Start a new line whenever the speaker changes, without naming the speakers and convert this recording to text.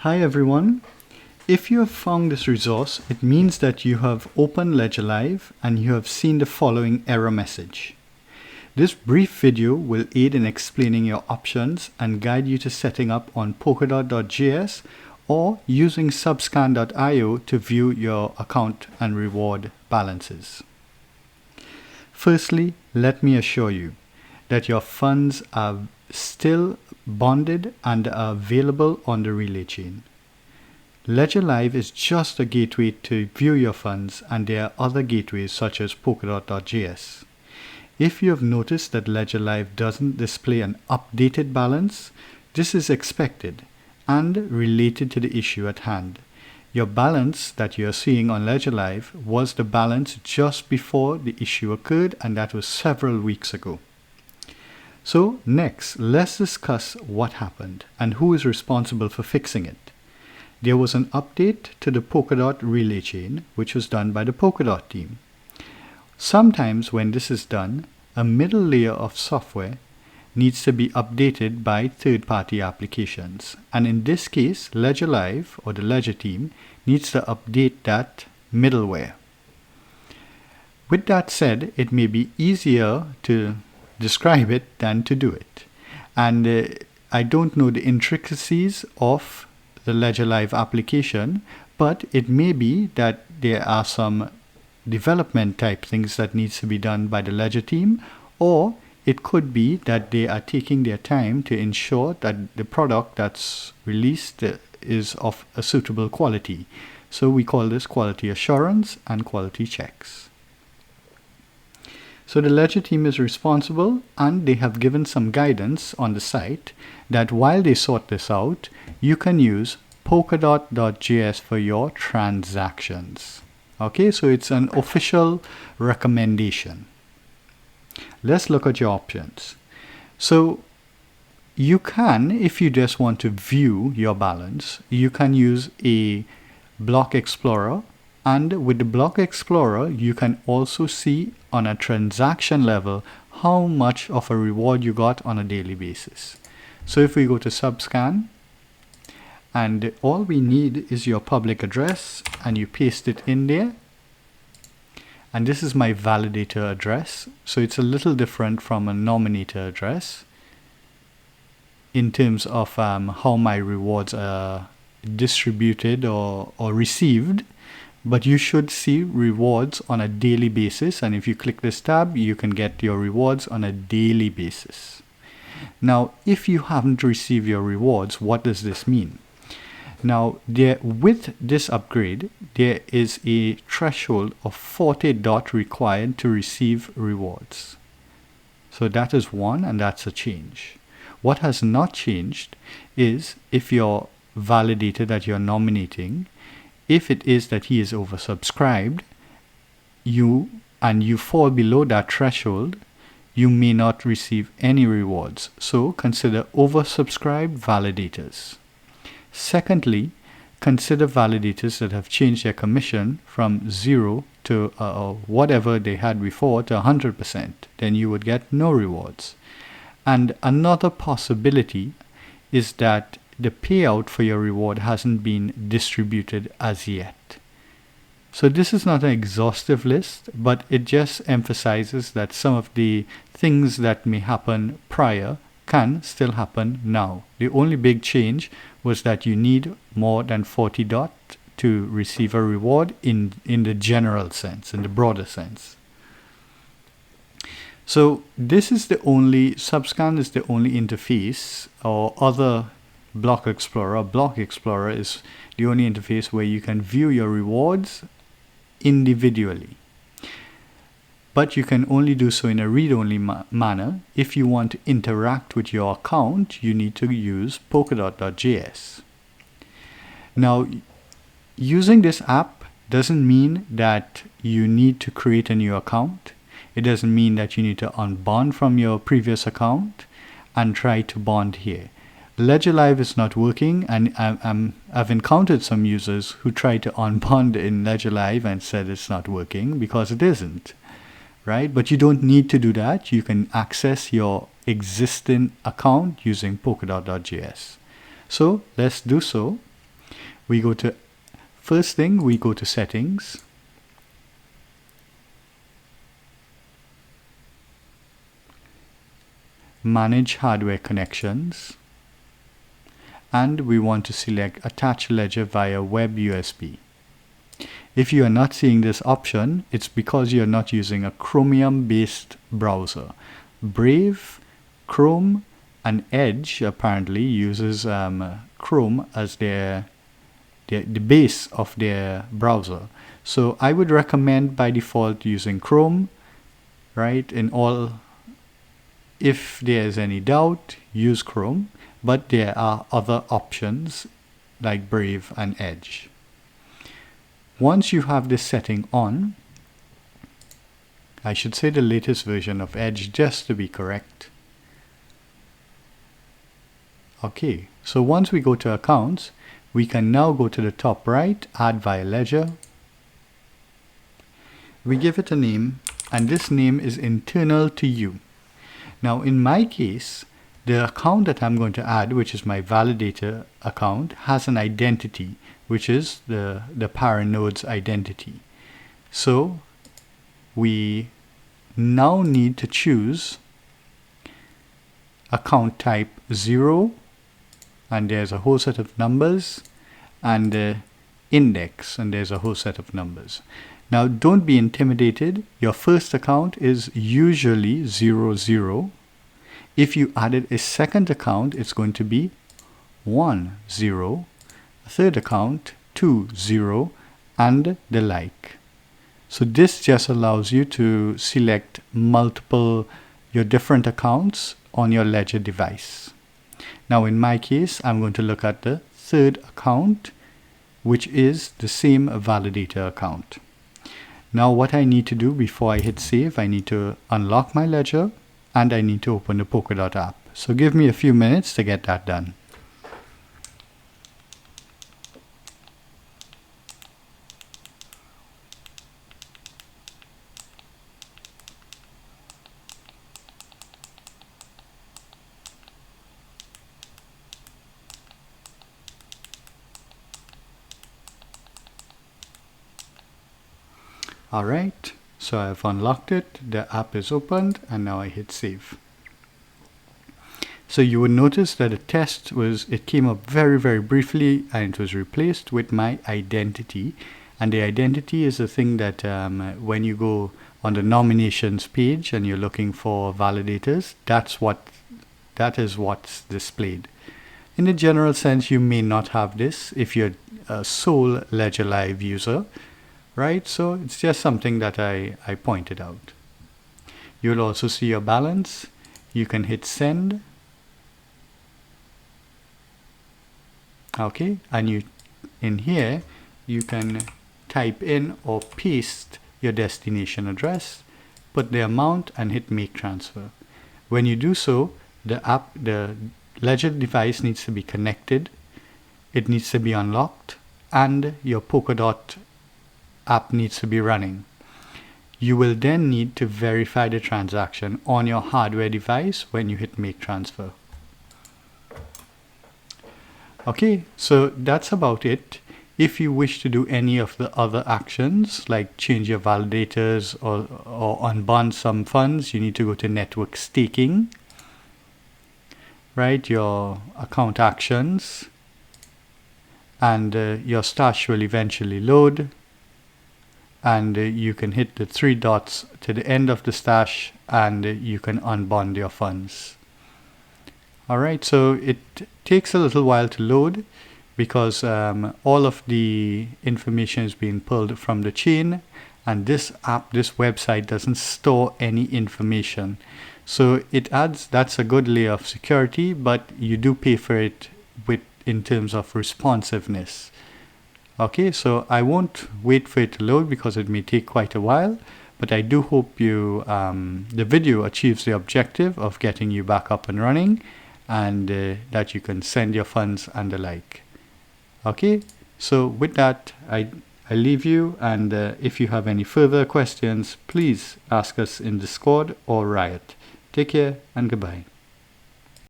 Hi everyone. If you have found this resource, it means that you have opened Ledger Live and you have seen the following error message. This brief video will aid in explaining your options and guide you to setting up on Polkadot.JS or using subscan.io to view your account and reward balances. Firstly, let me assure you that your funds are still bonded and are available on the relay chain. Ledger Live is just a gateway to view your funds, and there are other gateways such as Polkadot.JS. If you have noticed that Ledger Live doesn't display an updated balance, this is expected and related to the issue at hand. Your balance that you are seeing on Ledger Live was the balance just before the issue occurred, and that was several weeks ago. So next, let's discuss what happened and who is responsible for fixing it. There was an update to the Polkadot relay chain, which was done by the Polkadot team. Sometimes when this is done, a middle layer of software needs to be updated by third-party applications. And in this case, Ledger Live, or the Ledger team, needs to update that middleware. With that said, it may be easier to describe it than to do it. And I don't know the intricacies of the Ledger Live application, but it may be that there are some development type things that needs to be done by the Ledger team, or it could be that they are taking their time to ensure that the product that's released is of a suitable quality. So we call this quality assurance and quality checks. So the Ledger team is responsible, and they have given some guidance on the site that while they sort this out, you can use Polkadot.JS for your transactions. Okay, so it's an official recommendation. Let's look at your options. So you can, if you just want to view your balance, you can use a block explorer. And with the block explorer, you can also see on a transaction level how much of a reward you got on a daily basis. So if we go to subscan, and all we need is your public address, and you paste it in there. And this is my validator address. So it's a little different from a nominator address in terms of how my rewards are distributed or received. But you should see rewards on a daily basis. And if you click this tab, you can get your rewards on a daily basis. Now, if you haven't received your rewards, what does this mean? Now, with this upgrade, there is a threshold of 40 DOT required to receive rewards. So that is one, and that's a change. What has not changed is if your validator that you're nominating, if it is that he is oversubscribed, you fall below that threshold, you may not receive any rewards. So consider oversubscribed validators. Secondly, consider validators that have changed their commission from 0 to whatever they had before to 100%. Then you would get no rewards. And another possibility is that the payout for your reward hasn't been distributed as yet. So this is not an exhaustive list, but it just emphasizes that some of the things that may happen prior can still happen now. The only big change was that you need more than 40 DOT to receive a reward in the general sense, in the broader sense. So this is the only, Subscan is the only interface, or other Block Explorer. Block Explorer is the only interface where you can view your rewards individually. But you can only do so in a read-only manner. If you want to interact with your account, you need to use Polkadot.JS. Now, using this app doesn't mean that you need to create a new account. It doesn't mean that you need to unbond from your previous account and try to bond here. Ledger Live is not working, and I've encountered some users who try to unbond in Ledger Live and said it's not working because it isn't, right? But you don't need to do that. You can access your existing account using Polkadot.js. So let's do so. we go to, first thing, we go to settings. Manage hardware connections. And we want to select attach ledger via web USB. If you are not seeing this option, it's because you're not using a Chromium-based browser. Brave, Chrome, and Edge apparently uses Chrome as the base of their browser. So I would recommend by default using Chrome, right? If there's any doubt, use Chrome, but there are other options like Brave and Edge. Once you have this setting on, I should say the latest version of Edge just to be correct. Okay, so once we go to accounts, we can now go to the top right, add via ledger. We give it a name, and this name is internal to you. Now in my case, the account that I'm going to add, which is my validator account, has an identity, which is the paranode's identity. So we now need to choose account type 0, and there's a whole set of numbers, and the index, and there's a whole set of numbers. Now don't be intimidated. Your first account is usually 00. If you added a second account, it's going to be 10, a third account 20, and the like. So this just allows you to select your different accounts on your ledger device. Now in my case, I'm going to look at the third account, which is the same validator account. Now what I need to do before I hit save, I need to unlock my ledger and I need to open the Polkadot app. So give me a few minutes to get that done. Alright, so I've unlocked it, the app is opened, and now I hit save. So you would notice that the test it came up very, very briefly, and it was replaced with my identity. And the identity is the thing that when you go on the nominations page and you're looking for validators, that is what's displayed. In a general sense, you may not have this if you're a sole Ledger Live user. Right, so it's just something that I pointed out. You'll also see your balance. You can hit send. Okay, and in here you can type in or paste your destination address, put the amount, and hit make transfer. When you do so, the Ledger device needs to be connected, it needs to be unlocked, and your Polkadot app needs to be running. You will then need to verify the transaction on your hardware device when you hit make transfer. Okay, so that's about it. If you wish to do any of the other actions like change your validators or unbond some funds, you need to go to network staking, right, your account actions, and your stash will eventually load. And you can hit the 3 dots to the end of the stash and you can unbond your funds. Alright, so it takes a little while to load because all of the information is being pulled from the chain, and this website doesn't store any information. So that's a good layer of security, but you do pay for it in terms of responsiveness. Okay, so I won't wait for it to load because it may take quite a while, but I do hope the video achieves the objective of getting you back up and running, and that you can send your funds and the like. Okay, so with that, I leave you, and if you have any further questions, please ask us in Discord or Riot. Take care and goodbye.